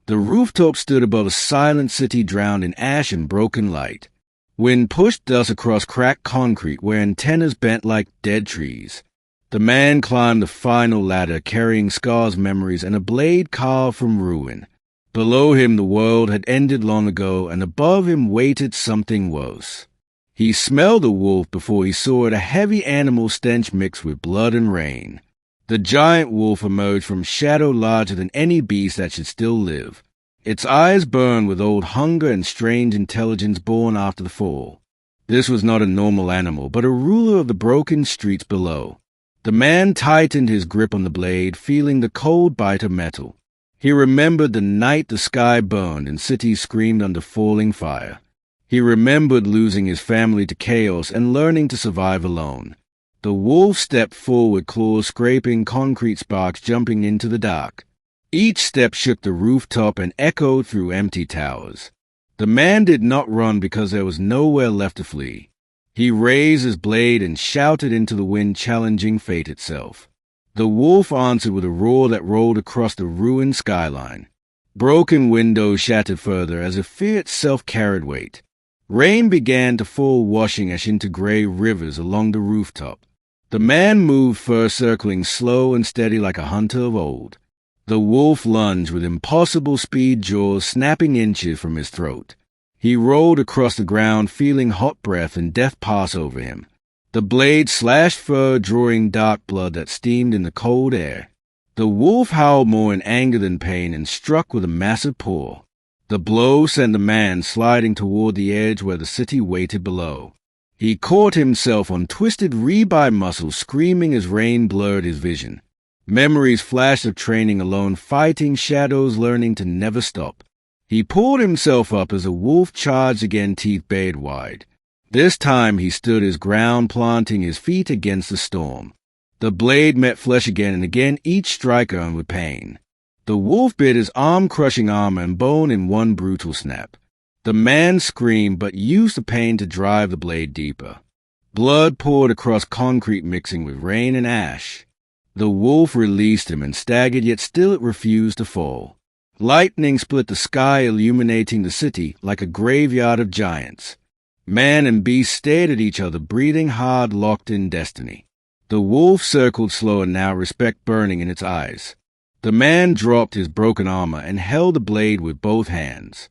The rooftop stood above a silent city drowned in ash and broken light. Wind pushed dust across cracked concrete where antennas bent like dead trees. The man climbed the final ladder, carrying scars, memories, and a blade carved from ruin. Below him the world had ended long ago, and above him waited something worse. He smelled a wolf before he saw it, a heavy animal stench mixed with blood and rain. The giant wolf emerged from shadow larger than any beast that should still live. Its eyes burned with old hunger and strange intelligence born after the fall. This was not a normal animal, but a ruler of the broken streets below. The man tightened his grip on the blade, feeling the cold bite of metal. He remembered the night the sky burned and cities screamed under falling fire. He remembered losing his family to chaos and learning to survive alone. The wolf stepped forward, claws scraping concrete, sparks jumping into the dark. Each step shook the rooftop and echoed through empty towers. The man did not run because there was nowhere left to flee. He raised his blade and shouted into the wind, challenging fate itself. The wolf answered with a roar that rolled across the ruined skyline. Broken windows shattered further as if fear itself carried weight. Rain began to fall, washing ash into gray rivers along the rooftop. The man moved first, circling slow and steady like a hunter of old. The wolf lunged with impossible speed, jaws snapping inches from his throat. He rolled across the ground, feeling hot breath and death pass over him. The blade slashed fur, drawing dark blood that steamed in the cold air. The wolf howled more in anger than pain and struck with a massive paw. The blow sent the man sliding toward the edge where the city waited below. He caught himself on twisted rebar muscles, screaming as rain blurred his vision. Memories flashed of training alone, fighting shadows, learning to never stop. He pulled himself up as a wolf charged again, teeth bared wide. This time he stood his ground, planting his feet against the storm. The blade met flesh again and again, each strike earned with pain. The wolf bit his arm, crushing armor and bone in one brutal snap. The man screamed, but used the pain to drive the blade deeper. Blood poured across concrete, mixing with rain and ash. The wolf released him and staggered, yet still it refused to fall. Lightning split the sky, illuminating the city like a graveyard of giants. Man and beast stared at each other, breathing hard, locked in destiny. The wolf circled slower now, respect burning in its eyes. The man dropped his broken armor and held the blade with both hands.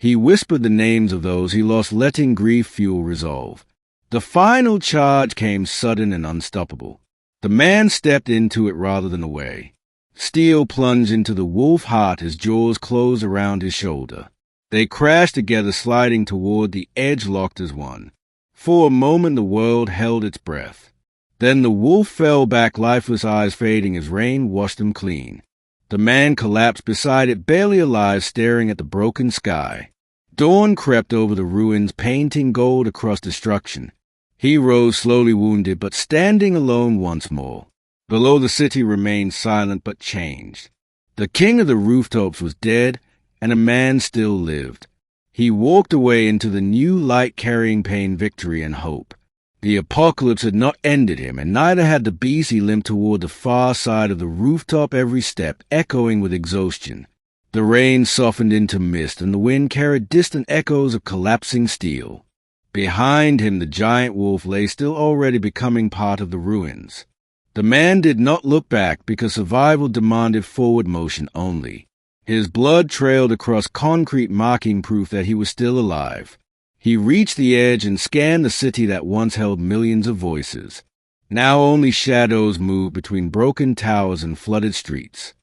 He whispered the names of those he lost, letting grief fuel resolve. The final charge came sudden and unstoppable. The man stepped into it rather than away. Steel plunged into the wolf's heart, his jaws closed around his shoulder. They crashed together, sliding toward the edge, locked as one. For a moment the world held its breath. Then the wolf fell back, lifeless eyes fading as rain washed them clean. The man collapsed beside it, barely alive, staring at the broken sky. Dawn crept over the ruins, painting gold across destruction. He rose slowly, wounded, but standing alone once more. Below, the city remained silent but changed. The king of the rooftops was dead, and a man still lived. He walked away into the new light, carrying pain, victory, and hope. The apocalypse had not ended him, and neither had the beast. He limped toward the far side of the rooftop, every step echoing with exhaustion. The rain softened into mist, and the wind carried distant echoes of collapsing steel. Behind him, the giant wolf lay still, already becoming part of the ruins. The man did not look back because survival demanded forward motion only. His blood trailed across concrete, marking proof that he was still alive. He reached the edge and scanned the city that once held millions of voices. Now only shadows moved between broken towers and flooded streets.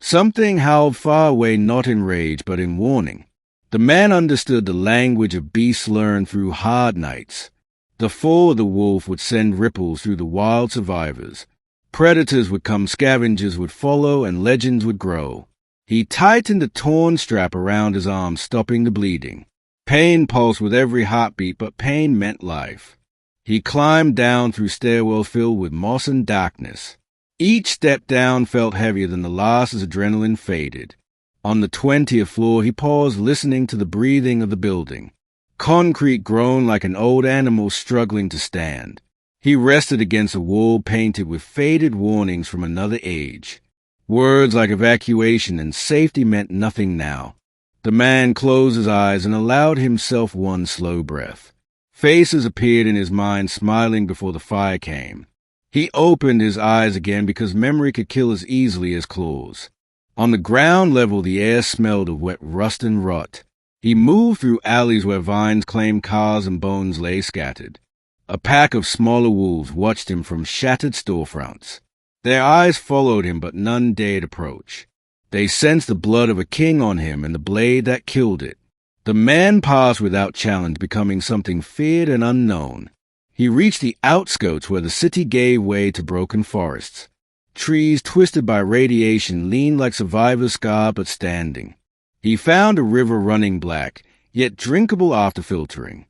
Something howled far away, not in rage, but in warning. The man understood the language of beasts learned through hard nights. The fall of the wolf would send ripples through the wild survivors. Predators would come, scavengers would follow, and legends would grow. He tightened the torn strap around his arm, stopping the bleeding. Pain pulsed with every heartbeat, but pain meant life. He climbed down through stairwells filled with moss and darkness. Each step down felt heavier than the last as adrenaline faded. On the 20th floor, he paused, listening to the breathing of the building. Concrete groaned like an old animal struggling to stand. He rested against a wall painted with faded warnings from another age. Words like evacuation and safety meant nothing now. The man closed his eyes and allowed himself one slow breath. Faces appeared in his mind, smiling before the fire came. He opened his eyes again because memory could kill as easily as claws. On the ground level, the air smelled of wet rust and rot. He moved through alleys where vines claimed cars and bones lay scattered. A pack of smaller wolves watched him from shattered storefronts. Their eyes followed him, but none dared approach. They sensed the blood of a king on him and the blade that killed it. The man passed without challenge, becoming something feared and unknown. He reached the outskirts where the city gave way to broken forests. Trees twisted by radiation leaned like survivors scarred but standing. He found a river running black, yet drinkable after filtering.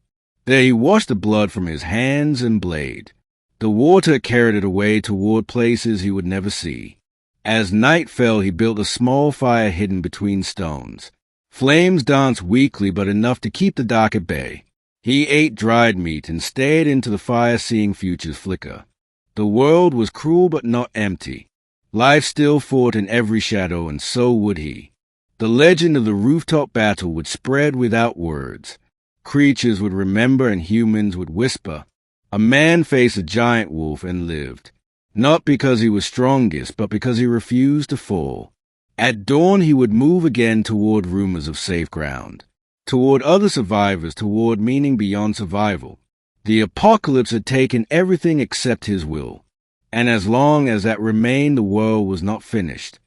There he washed the blood from his hands and blade. The water carried it away toward places he would never see. As night fell, he built a small fire hidden between stones. Flames danced weakly, but enough to keep the dark at bay. He ate dried meat and stared into the fire, seeing futures flicker. The world was cruel but not empty. Life still fought in every shadow, and so would he. The legend of the rooftop battle would spread without words. Creatures would remember and humans would whisper. A man faced a giant wolf and lived, not because he was strongest, but because he refused to fall. At dawn he would move again toward rumors of safe ground, toward other survivors, toward meaning beyond survival. The apocalypse had taken everything except his will, and as long as that remained, the world was not finished.